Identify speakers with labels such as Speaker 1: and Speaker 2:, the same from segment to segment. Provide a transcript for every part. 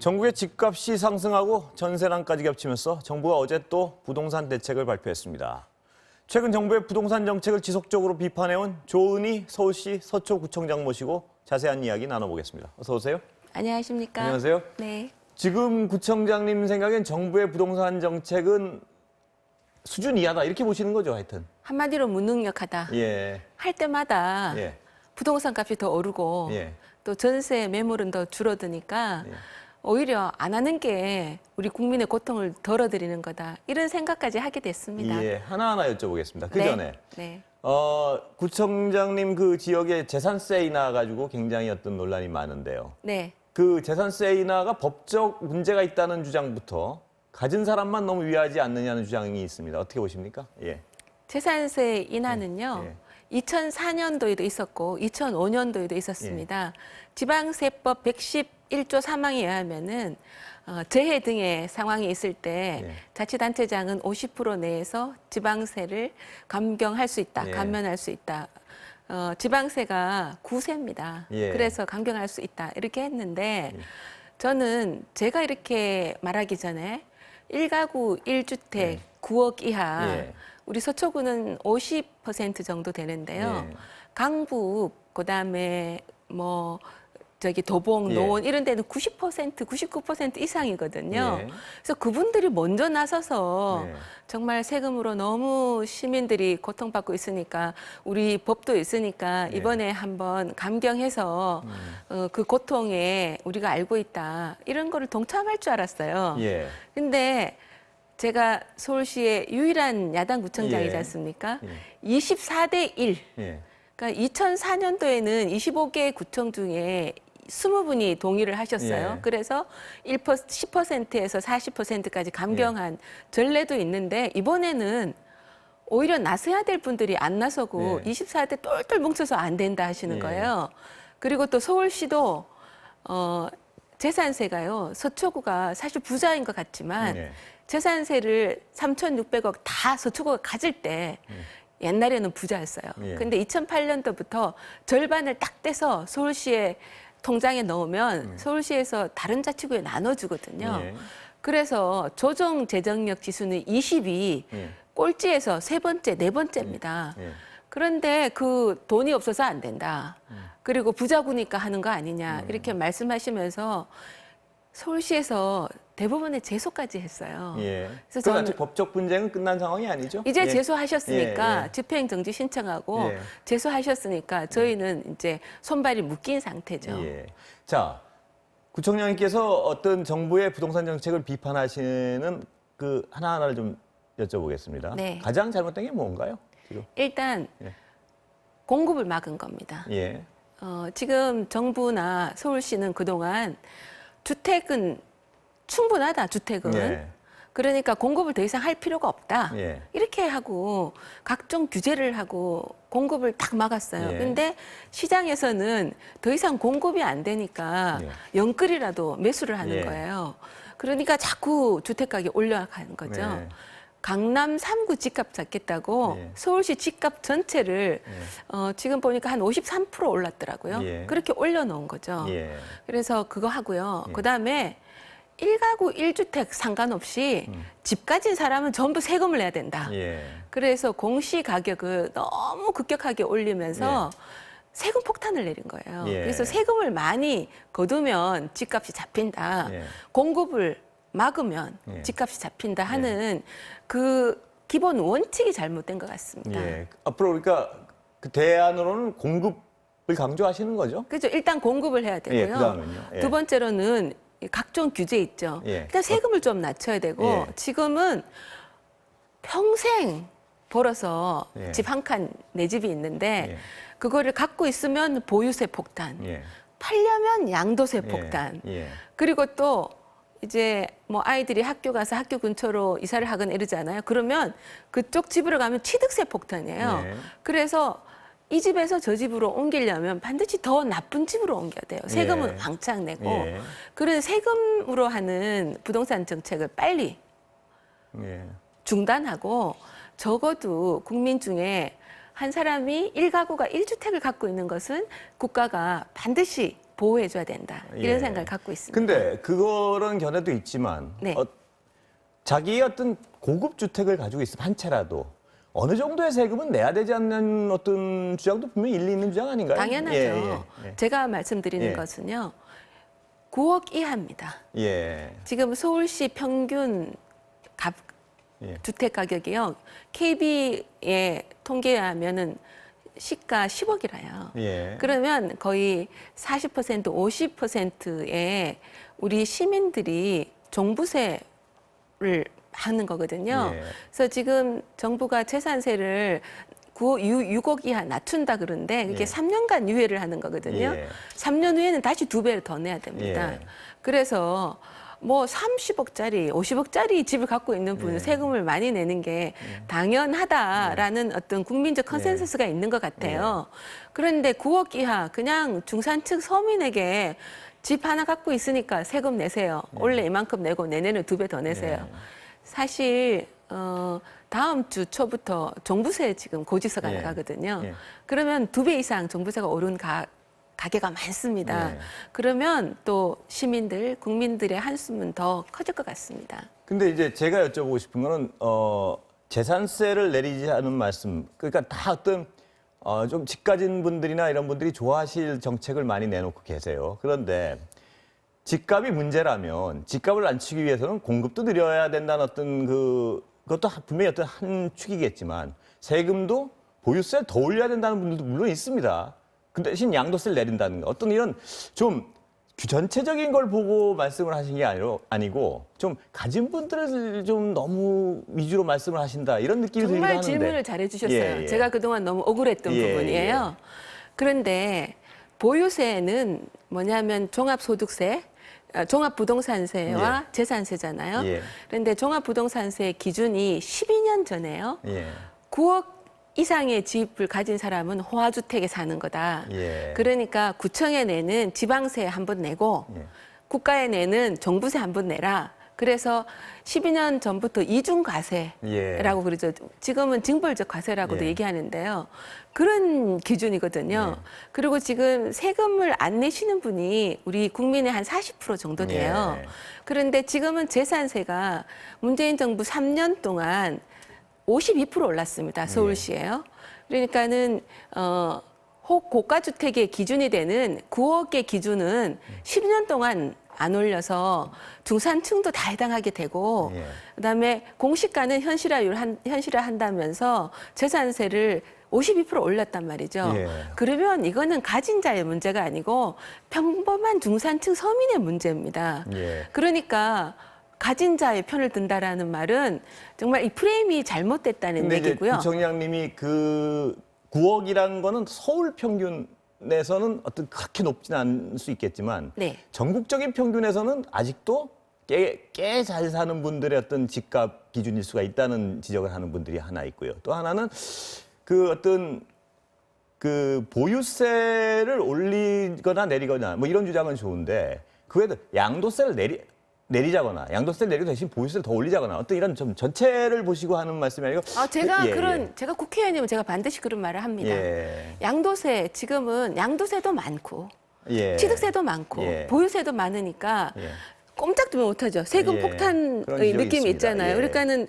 Speaker 1: 전국의 집값이 상승하고 전세난까지 겹치면서 정부가 어제 또 부동산 대책을 발표했습니다. 최근 정부의 부동산 정책을 지속적으로 비판해온 조은희 서울시 서초구청장 모시고 자세한 이야기 나눠보겠습니다. 어서 오세요.
Speaker 2: 안녕하십니까.
Speaker 1: 안녕하세요.
Speaker 2: 네.
Speaker 1: 지금 구청장님 생각엔 정부의 부동산 정책은 수준 이하다 이렇게 보시는 거죠, 하여튼.
Speaker 2: 한마디로 무능력하다.
Speaker 1: 예.
Speaker 2: 할 때마다
Speaker 1: 예.
Speaker 2: 부동산 값이 더 오르고
Speaker 1: 예.
Speaker 2: 또 전세 매물은 더 줄어드니까
Speaker 1: 예.
Speaker 2: 오히려 안 하는 게 우리 국민의 고통을 덜어드리는 거다. 이런 생각까지 하게 됐습니다.
Speaker 1: 예. 하나하나 여쭤보겠습니다. 그
Speaker 2: 네.
Speaker 1: 전에.
Speaker 2: 네.
Speaker 1: 구청장님 그 지역에 재산세 인하 가지고 굉장히 어떤 논란이 많은데요.
Speaker 2: 네.
Speaker 1: 그 재산세 인하가 법적 문제가 있다는 주장부터 가진 사람만 너무 위하지 않느냐는 주장이 있습니다. 어떻게 보십니까? 예.
Speaker 2: 재산세 인하는요.
Speaker 1: 예.
Speaker 2: 2004년도에도 있었고 2005년도에도 있었습니다. 지방세법 111조 3항에 의하면은 재해 등의 상황이 있을 때
Speaker 1: 예.
Speaker 2: 자치단체장은 50% 내에서 지방세를 감경할 수 있다,
Speaker 1: 예.
Speaker 2: 감면할 수 있다. 지방세가 구세입니다.
Speaker 1: 예.
Speaker 2: 그래서 감경할 수 있다 이렇게 했는데 저는 제가 이렇게 말하기 전에 1가구 1주택
Speaker 1: 예.
Speaker 2: 9억 이하
Speaker 1: 예.
Speaker 2: 우리 서초구는 50% 정도 되는데요.
Speaker 1: 예.
Speaker 2: 강북 그다음에 뭐 저기 도봉,
Speaker 1: 예.
Speaker 2: 노원 이런 데는 90%, 99% 이상이거든요.
Speaker 1: 예.
Speaker 2: 그래서 그분들이 먼저 나서서
Speaker 1: 예.
Speaker 2: 정말 세금으로 너무 시민들이 고통받고 있으니까 우리 법도 있으니까
Speaker 1: 예.
Speaker 2: 이번에 한번 감경해서 그 고통에 우리가 알고 있다. 이런 거를 동참할 줄 알았어요.
Speaker 1: 예.
Speaker 2: 근데 제가 서울시의 유일한 야당 구청장이지
Speaker 1: 예.
Speaker 2: 않습니까?
Speaker 1: 예.
Speaker 2: 24대 1.
Speaker 1: 예.
Speaker 2: 그러니까 2004년도에는 25개 구청 중에 20분이 동의를 하셨어요.
Speaker 1: 예.
Speaker 2: 그래서 10%에서 40%까지 감경한 전례도 있는데 이번에는 오히려 나서야 될 분들이 안 나서고
Speaker 1: 예.
Speaker 2: 24대 똘똘 뭉쳐서 안 된다 하시는
Speaker 1: 예.
Speaker 2: 거예요. 그리고 또 서울시도 재산세가요. 서초구가 사실 부자인 것 같지만
Speaker 1: 예.
Speaker 2: 재산세를 3,600억 다 서초구가 가질 때 옛날에는 부자였어요.
Speaker 1: 예.
Speaker 2: 근데 2008년도부터 절반을 딱 떼서 서울시의 통장에 넣으면 서울시에서 다른 자치구에 나눠주거든요.
Speaker 1: 예.
Speaker 2: 그래서 조정 재정력 지수는 20이
Speaker 1: 예.
Speaker 2: 꼴찌에서 세 번째, 네 번째입니다.
Speaker 1: 예.
Speaker 2: 그런데 그 돈이 없어서 안 된다. 그리고 부자구니까 하는 거 아니냐. 이렇게 말씀하시면서 서울시에서 대부분의 제소까지 했어요.
Speaker 1: 예.
Speaker 2: 그래서
Speaker 1: 그럼
Speaker 2: 저는
Speaker 1: 아직 법적 분쟁은 끝난 상황이 아니죠?
Speaker 2: 이제
Speaker 1: 예.
Speaker 2: 제소하셨으니까
Speaker 1: 예, 예.
Speaker 2: 집행정지 신청하고
Speaker 1: 예.
Speaker 2: 제소하셨으니까 저희는 이제 손발이 묶인 상태죠.
Speaker 1: 예. 자, 구청장님께서 어떤 정부의 부동산 정책을 비판하시는 그 하나하나를 좀 여쭤보겠습니다.
Speaker 2: 네.
Speaker 1: 가장 잘못된 게 뭔가요? 지금?
Speaker 2: 일단
Speaker 1: 예.
Speaker 2: 공급을 막은 겁니다.
Speaker 1: 예.
Speaker 2: 지금 정부나 서울시는 그동안 주택은 충분하다, 주택은.
Speaker 1: 예.
Speaker 2: 그러니까 공급을 더 이상 할 필요가 없다.
Speaker 1: 예.
Speaker 2: 이렇게 하고 각종 규제를 하고 공급을 딱 막았어요.
Speaker 1: 예.
Speaker 2: 근데 시장에서는 더 이상 공급이 안 되니까
Speaker 1: 예.
Speaker 2: 영끌이라도 매수를 하는
Speaker 1: 예.
Speaker 2: 거예요. 그러니까 자꾸 주택가격이 올라가는 거죠.
Speaker 1: 예.
Speaker 2: 강남 3구 집값 잡겠다고
Speaker 1: 예.
Speaker 2: 서울시 집값 전체를 지금 보니까 한 53% 올랐더라고요.
Speaker 1: 예.
Speaker 2: 그렇게 올려놓은 거죠.
Speaker 1: 예.
Speaker 2: 그래서 그거 하고요.
Speaker 1: 예.
Speaker 2: 그다음에 1가구 1주택 상관없이 집 가진 사람은 전부 세금을 내야 된다.
Speaker 1: 예.
Speaker 2: 그래서 공시 가격을 너무 급격하게 올리면서 세금 폭탄을 내린 거예요.
Speaker 1: 예.
Speaker 2: 그래서 세금을 많이 거두면 집값이 잡힌다.
Speaker 1: 예.
Speaker 2: 공급을 막으면
Speaker 1: 예.
Speaker 2: 집값이 잡힌다 하는 그 기본 원칙이 잘못된 것 같습니다.
Speaker 1: 예. 앞으로 그러니까 그 대안으로는 공급을 강조하시는 거죠?
Speaker 2: 그렇죠. 일단 공급을 해야 되고요.
Speaker 1: 예, 그다음은요? 예.
Speaker 2: 두 번째로는 각종 규제 있죠.
Speaker 1: 예.
Speaker 2: 일단 세금을 좀 낮춰야 되고
Speaker 1: 예.
Speaker 2: 지금은 평생 벌어서
Speaker 1: 예.
Speaker 2: 집 한 칸 내 집이 있는데
Speaker 1: 예.
Speaker 2: 그거를 갖고 있으면 보유세 폭탄,
Speaker 1: 예.
Speaker 2: 팔려면 양도세 폭탄,
Speaker 1: 예.
Speaker 2: 그리고 또 이제 뭐 아이들이 학교 가서 학교 근처로 이사를 하거나 이러잖아요. 그러면 그쪽 집으로 가면 취득세 폭탄이에요.
Speaker 1: 예.
Speaker 2: 그래서 이 집에서 저 집으로 옮기려면 반드시 더 나쁜 집으로 옮겨야 돼요. 세금은
Speaker 1: 예.
Speaker 2: 왕창 내고.
Speaker 1: 예.
Speaker 2: 그래서 세금으로 하는 부동산 정책을 빨리
Speaker 1: 예.
Speaker 2: 중단하고 적어도 국민 중에 한 사람이 1가구가 1주택을 갖고 있는 것은 국가가 반드시 보호해줘야 된다. 이런
Speaker 1: 예.
Speaker 2: 생각을 갖고 있습니다.
Speaker 1: 근데 그런 견해도 있지만
Speaker 2: 네.
Speaker 1: 자기의 어떤 고급 주택을 가지고 있으면 한 채라도 어느 정도의 세금은 내야 되지 않는 어떤 주장도 분명히 일리 있는 주장 아닌가요?
Speaker 2: 당연하죠.
Speaker 1: 예.
Speaker 2: 제가 말씀드리는
Speaker 1: 예.
Speaker 2: 것은요. 9억 이하입니다.
Speaker 1: 예.
Speaker 2: 지금 서울시 평균
Speaker 1: 예.
Speaker 2: 주택 가격이요. KB의 통계에 하면은 시가 10억이라요.
Speaker 1: 예.
Speaker 2: 그러면 거의 40%, 50%의 우리 시민들이 종부세를 하는 거거든요.
Speaker 1: 예.
Speaker 2: 그래서 지금 정부가 재산세를 6억 이하 낮춘다 그러는데 그게
Speaker 1: 예.
Speaker 2: 3년간 유예를 하는 거거든요.
Speaker 1: 예.
Speaker 2: 3년 후에는 다시 2배를 더 내야 됩니다.
Speaker 1: 예.
Speaker 2: 그래서 뭐 30억짜리, 50억짜리 집을 갖고 있는 분은
Speaker 1: 예.
Speaker 2: 세금을 많이 내는 게 당연하다라는 어떤 국민적 컨센서스가 있는 것 같아요. 그런데 9억 이하 그냥 중산층 서민에게 집 하나 갖고 있으니까 세금 내세요. 원래 이만큼 내고 내년에 2배 더 내세요. 사실 다음 주 초부터 종부세 지금 고지서가
Speaker 1: 예.
Speaker 2: 나가거든요.
Speaker 1: 예.
Speaker 2: 그러면 2배 이상 종부세가 오른 가게가 많습니다.
Speaker 1: 예.
Speaker 2: 그러면 또 시민들, 국민들의 한숨은 더 커질 것 같습니다.
Speaker 1: 근데 이제 제가 여쭤보고 싶은 거는 재산세를 내리지 않은 말씀, 그러니까 다 어떤 좀 집 가진 분들이나 이런 분들이 좋아하실 정책을 많이 내놓고 계세요. 그런데 집값이 문제라면 집값을 낮추기 위해서는 공급도 늘려야 된다는 어떤 그것도 분명히 어떤 한 축이겠지만 세금도 보유세를 더 올려야 된다는 분들도 물론 있습니다. 그 대신 양도세를 내린다는 거, 어떤 이런 좀 전체적인 걸 보고 말씀을 하신 게 아니고 좀 가진 분들을 좀 너무 위주로 말씀을 하신다 이런 느낌이 들기도
Speaker 2: 정말
Speaker 1: 하는데.
Speaker 2: 질문을 잘해주셨어요.
Speaker 1: 예, 예.
Speaker 2: 제가 그동안 너무 억울했던
Speaker 1: 예,
Speaker 2: 부분이에요. 그런데 보유세는 뭐냐면 종합소득세, 종합부동산세와 재산세잖아요.
Speaker 1: 예.
Speaker 2: 그런데 종합부동산세 기준이 12년 전에요.
Speaker 1: 예.
Speaker 2: 9억 이상의 집을 가진 사람은 호화주택에 사는 거다.
Speaker 1: 예.
Speaker 2: 그러니까 구청에 내는 지방세 한 번 내고
Speaker 1: 예.
Speaker 2: 국가에 내는 종부세 한 번 내라. 그래서 12년 전부터 이중과세라고
Speaker 1: 예.
Speaker 2: 그러죠. 지금은 징벌적 과세라고도
Speaker 1: 예.
Speaker 2: 얘기하는데요. 그런 기준이거든요. 그리고 지금 세금을 안 내시는 분이 우리 국민의 한 40% 정도 돼요.
Speaker 1: 예.
Speaker 2: 그런데 지금은 재산세가 문재인 정부 3년 동안 52% 올랐습니다. 서울시에요. 그러니까는 혹 고가주택의 기준이 되는 9억의 기준은 10년 동안 안 올려서 중산층도 다 해당하게 되고
Speaker 1: 예.
Speaker 2: 그다음에 공시가는 현실화한다면서 재산세를 52% 올렸단 말이죠.
Speaker 1: 예.
Speaker 2: 그러면 이거는 가진 자의 문제가 아니고 평범한 중산층 서민의 문제입니다.
Speaker 1: 예.
Speaker 2: 그러니까 가진 자의 편을 든다라는 말은 정말 이 프레임이 잘못됐다는
Speaker 1: 근데 이제
Speaker 2: 얘기고요.
Speaker 1: 구청장님이 그 9억이라는 거는 서울 평균에서는 어떤 그렇게 높지는 않을 수 있겠지만
Speaker 2: 네.
Speaker 1: 전국적인 평균에서는 아직도 꽤 잘 사는 분들의 어떤 집값 기준일 수가 있다는 지적을 하는 분들이 하나 있고요. 또 하나는 그 어떤 그 보유세를 올리거나 내리거나 뭐 이런 주장은 좋은데 그외에도 양도세를 내리자거나 양도세를 내리고 대신 보유세를 더 올리자거나 어떤 이런 좀 전체를 보시고 하는 말씀이 아니고
Speaker 2: 제가
Speaker 1: 예.
Speaker 2: 제가 국회의원이면 제가 반드시 그런 말을 합니다.
Speaker 1: 예.
Speaker 2: 양도세 지금은 양도세도 많고
Speaker 1: 예.
Speaker 2: 취득세도 많고
Speaker 1: 예.
Speaker 2: 보유세도 많으니까
Speaker 1: 예.
Speaker 2: 꼼짝도 못하죠. 세금
Speaker 1: 예.
Speaker 2: 폭탄의
Speaker 1: 그런 지적이
Speaker 2: 느낌이
Speaker 1: 있습니다.
Speaker 2: 있잖아요.
Speaker 1: 예.
Speaker 2: 그러니까는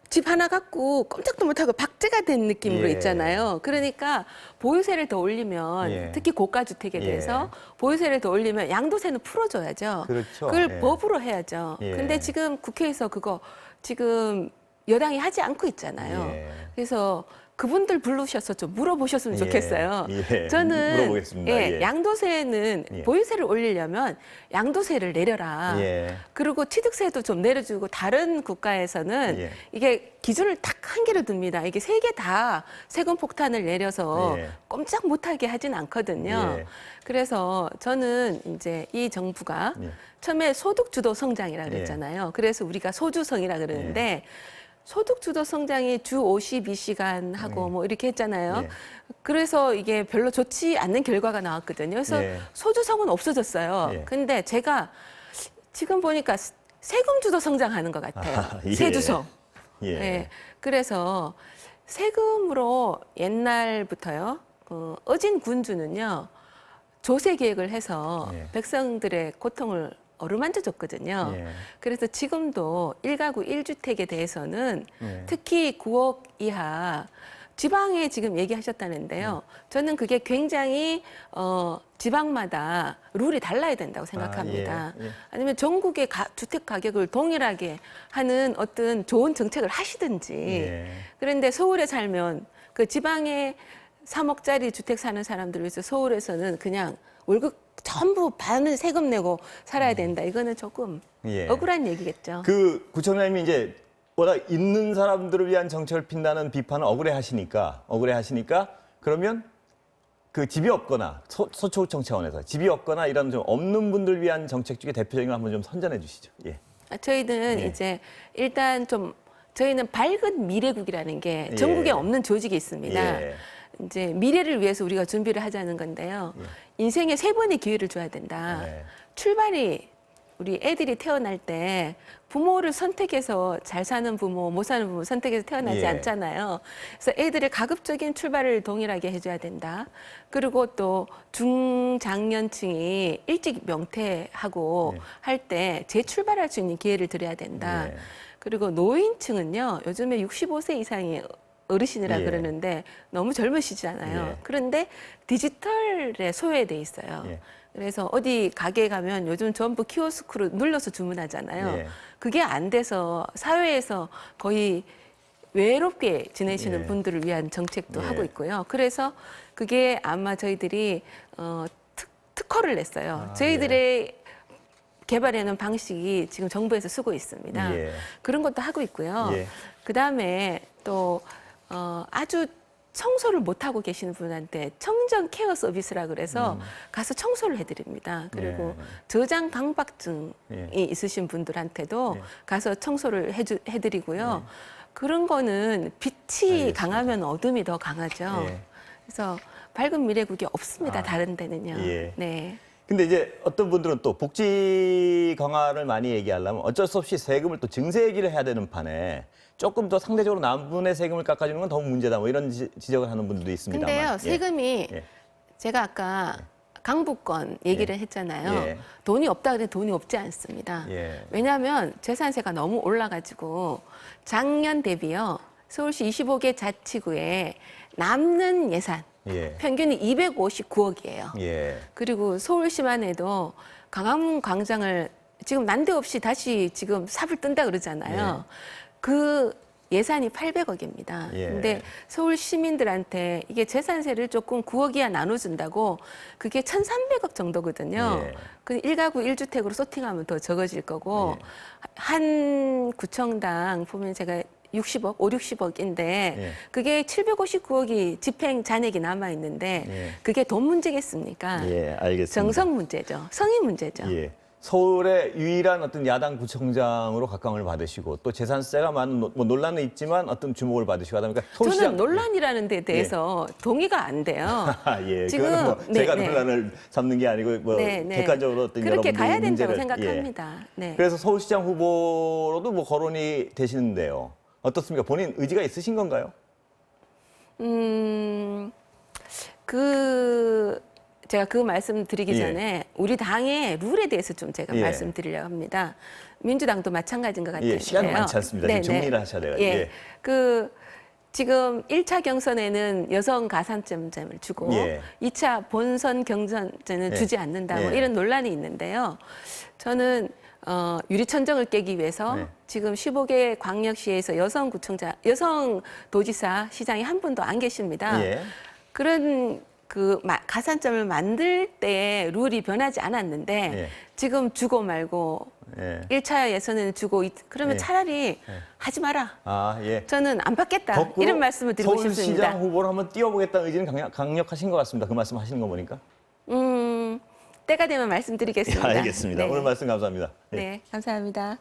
Speaker 2: 집 하나 갖고 꼼짝도 못하고 박제가 된 느낌으로
Speaker 1: 예.
Speaker 2: 있잖아요. 그러니까 보유세를 더 올리면
Speaker 1: 예.
Speaker 2: 특히 고가 주택에
Speaker 1: 예.
Speaker 2: 대해서 보유세를 더 올리면 양도세는 풀어줘야죠.
Speaker 1: 그렇죠.
Speaker 2: 그걸
Speaker 1: 예.
Speaker 2: 법으로 해야죠.
Speaker 1: 예.
Speaker 2: 근데 지금 국회에서 그거 지금 여당이 하지 않고 있잖아요.
Speaker 1: 예.
Speaker 2: 그래서 그분들 부르셔서 좀 물어보셨으면
Speaker 1: 예.
Speaker 2: 좋겠어요.
Speaker 1: 예.
Speaker 2: 저는
Speaker 1: 물어보겠습니다. 예.
Speaker 2: 양도세는
Speaker 1: 예.
Speaker 2: 보유세를 올리려면 양도세를 내려라.
Speaker 1: 예.
Speaker 2: 그리고 취득세도 좀 내려주고 다른 국가에서는
Speaker 1: 예.
Speaker 2: 이게 기준을 딱 한 개로 둡니다. 이게 세 개 다 세금 폭탄을 내려서
Speaker 1: 예.
Speaker 2: 꼼짝 못하게 하진 않거든요.
Speaker 1: 예.
Speaker 2: 그래서 저는 이제 이 정부가
Speaker 1: 예.
Speaker 2: 처음에 소득주도 성장이라고 그랬잖아요. 그래서 우리가 소주성이라 그러는데 소득주도 성장이 주 52시간 하고 뭐 이렇게 했잖아요.
Speaker 1: 예.
Speaker 2: 그래서 이게 별로 좋지 않는 결과가 나왔거든요. 그래서
Speaker 1: 예.
Speaker 2: 소주성은 없어졌어요.
Speaker 1: 예.
Speaker 2: 근데 제가 지금 보니까 세금주도 성장하는 것 같아요.
Speaker 1: 아, 예.
Speaker 2: 세주성.
Speaker 1: 예.
Speaker 2: 예. 그래서 세금으로 옛날부터요. 어진 군주는요. 조세 계획을 해서
Speaker 1: 예.
Speaker 2: 백성들의 고통을 어루만져 줬거든요.
Speaker 1: 예.
Speaker 2: 그래서 지금도 1가구 1주택에 대해서는
Speaker 1: 예.
Speaker 2: 특히 9억 이하 지방에 지금 얘기하셨다는데요. 저는 그게 굉장히 지방마다 룰이 달라야 된다고 생각합니다.
Speaker 1: 예. 예.
Speaker 2: 아니면 전국의 주택 가격을 동일하게 하는 어떤 좋은 정책을 하시든지.
Speaker 1: 예.
Speaker 2: 그런데 서울에 살면 그 지방에 3억짜리 주택 사는 사람들을 위해서 서울에서는 그냥 월급 전부 반은 세금 내고 살아야 된다. 이거는 조금
Speaker 1: 예.
Speaker 2: 억울한 얘기겠죠.
Speaker 1: 그 구청장님이 이제 워낙 있는 사람들을 위한 정책을 핀다는 비판을 억울해하시니까 그러면 그 집이 없거나 서초구청 차원에서 집이 없거나 이런 좀 없는 분들 위한 정책 중에 대표적인 걸 한번 좀 선전해 주시죠. 예.
Speaker 2: 저희는
Speaker 1: 예.
Speaker 2: 이제 일단 좀 저희는 밝은 미래국이라는 게
Speaker 1: 예.
Speaker 2: 전국에 없는 조직이 있습니다.
Speaker 1: 예.
Speaker 2: 이제 미래를 위해서 우리가 준비를 하자는 건데요. 인생에 3번의 기회를 줘야 된다.
Speaker 1: 예.
Speaker 2: 출발이 우리 애들이 태어날 때 부모를 선택해서 잘 사는 부모, 못 사는 부모 선택해서 태어나지
Speaker 1: 예.
Speaker 2: 않잖아요. 그래서 애들의 가급적인 출발을 동일하게 해줘야 된다. 그리고 또 중장년층이 일찍 명퇴하고
Speaker 1: 예.
Speaker 2: 할 때 재출발할 수 있는 기회를 드려야 된다.
Speaker 1: 예.
Speaker 2: 그리고 노인층은요, 요즘에 65세 이상이 어르신이라
Speaker 1: 예.
Speaker 2: 그러는데 너무 젊으시잖아요.
Speaker 1: 예.
Speaker 2: 그런데 디지털에 소외돼 있어요.
Speaker 1: 예.
Speaker 2: 그래서 어디 가게 가면 요즘 전부 키오스크로 눌러서 주문하잖아요.
Speaker 1: 예.
Speaker 2: 그게 안 돼서 사회에서 거의 외롭게 지내시는
Speaker 1: 예.
Speaker 2: 분들을 위한 정책도
Speaker 1: 예.
Speaker 2: 하고 있고요. 그래서 그게 아마 저희들이 특허를 냈어요.
Speaker 1: 아,
Speaker 2: 저희들의 개발해놓은 방식이 지금 정부에서 쓰고 있습니다.
Speaker 1: 예.
Speaker 2: 그런 것도 하고 있고요.
Speaker 1: 예.
Speaker 2: 그다음에 또 아주 청소를 못하고 계시는 분한테 청정 케어 서비스라 그래서 가서 청소를 해드립니다. 그리고
Speaker 1: 예.
Speaker 2: 저장 강박증이
Speaker 1: 예.
Speaker 2: 있으신 분들한테도
Speaker 1: 예.
Speaker 2: 가서 청소를 해드리고요. 그런 거는 빛이
Speaker 1: 알겠습니다.
Speaker 2: 강하면 어둠이 더 강하죠.
Speaker 1: 예.
Speaker 2: 그래서 밝은 미래국이 없습니다. 다른 데는요.
Speaker 1: 예.
Speaker 2: 네.
Speaker 1: 근데 이제 어떤 분들은 또 복지 강화를 많이 얘기하려면 어쩔 수 없이 세금을 또 증세 얘기를 해야 되는 판에 조금 더 상대적으로 남은 분의 세금을 깎아주는 건 더 있다. 뭐 이런 지적을 하는 분들도 있습니다만.
Speaker 2: 근데요, 세금이
Speaker 1: 예.
Speaker 2: 제가 아까 강북권 얘기를 했잖아요.
Speaker 1: 예.
Speaker 2: 돈이 없다 그래 돈이 없지 않습니다.
Speaker 1: 예.
Speaker 2: 왜냐하면 재산세가 너무 올라가지고 작년 대비요. 서울시 25개 자치구에 남는 예산
Speaker 1: 예.
Speaker 2: 평균이 259억이에요.
Speaker 1: 예.
Speaker 2: 그리고 서울시만 해도 광화문 광장을 지금 난데없이 다시 지금 삽을 뜬다 그러잖아요. 그 예산이 800억입니다.
Speaker 1: 예.
Speaker 2: 근데 서울 시민들한테 이게 재산세를 조금 9억 이하 나눠준다고 그게 1,300억 정도거든요.
Speaker 1: 예.
Speaker 2: 그 1가구 1주택으로 소팅하면 더 적어질 거고 한 구청당 보면 제가 60억, 5, 60억인데
Speaker 1: 예.
Speaker 2: 그게 759억이 집행 잔액이 남아 있는데
Speaker 1: 예.
Speaker 2: 그게 돈 문제겠습니까?
Speaker 1: 예, 알겠습니다.
Speaker 2: 정성 문제죠. 성의 문제죠.
Speaker 1: 예. 서울의 유일한 어떤 야당 구청장으로 각광을 받으시고 또 재산세가 많은 뭐 논란은 있지만 어떤 주목을 받으시고 하다 보니까
Speaker 2: 저는 논란이라는 데 대해서 동의가 안 돼요.
Speaker 1: 예,
Speaker 2: 지금
Speaker 1: 그거는 뭐
Speaker 2: 네,
Speaker 1: 제가
Speaker 2: 네.
Speaker 1: 논란을 삼는 게 아니고 뭐
Speaker 2: 네, 네.
Speaker 1: 객관적으로 어떤
Speaker 2: 그렇게
Speaker 1: 여러분들의
Speaker 2: 가야 된다고
Speaker 1: 문제를,
Speaker 2: 생각합니다.
Speaker 1: 예.
Speaker 2: 네.
Speaker 1: 그래서 서울시장 후보로도 뭐 거론이 되시는데요. 어떻습니까? 본인 의지가 있으신 건가요?
Speaker 2: 제가 그 말씀 드리기
Speaker 1: 예.
Speaker 2: 전에 우리 당의 룰에 대해서 좀 제가
Speaker 1: 예.
Speaker 2: 말씀드리려고 합니다. 민주당도 마찬가지인 것 같아요.
Speaker 1: 예, 시간이 많지 않습니다. 지금 정리를 하셔야 돼요.
Speaker 2: 예.
Speaker 1: 예.
Speaker 2: 지금 1차 경선에는 여성 가산점을 주고
Speaker 1: 예.
Speaker 2: 2차 본선 경선제는
Speaker 1: 예.
Speaker 2: 주지 않는다. 뭐
Speaker 1: 예.
Speaker 2: 이런 논란이 있는데요. 저는 유리천정을 깨기 위해서
Speaker 1: 네.
Speaker 2: 지금 15개 광역시에서 여성 도지사, 시장이 한 분도 안 계십니다.
Speaker 1: 예.
Speaker 2: 그런 가산점을 만들 때 룰이 변하지 않았는데
Speaker 1: 예.
Speaker 2: 지금 주고 말고
Speaker 1: 예.
Speaker 2: 1차 예선은 주고 그러면
Speaker 1: 예.
Speaker 2: 차라리 하지 마라.
Speaker 1: 아, 예.
Speaker 2: 저는 안 받겠다.
Speaker 1: 거꾸로
Speaker 2: 이런 말씀을 드리고 싶습니다.
Speaker 1: 서울시장 후보로 한번 띄워보겠다는 의지는 강력하신 것 같습니다. 그 말씀 하시는 거 보니까.
Speaker 2: 때가 되면 말씀드리겠습니다.
Speaker 1: 예, 알겠습니다.
Speaker 2: 네.
Speaker 1: 오늘 말씀 감사합니다. 예.
Speaker 2: 네, 감사합니다.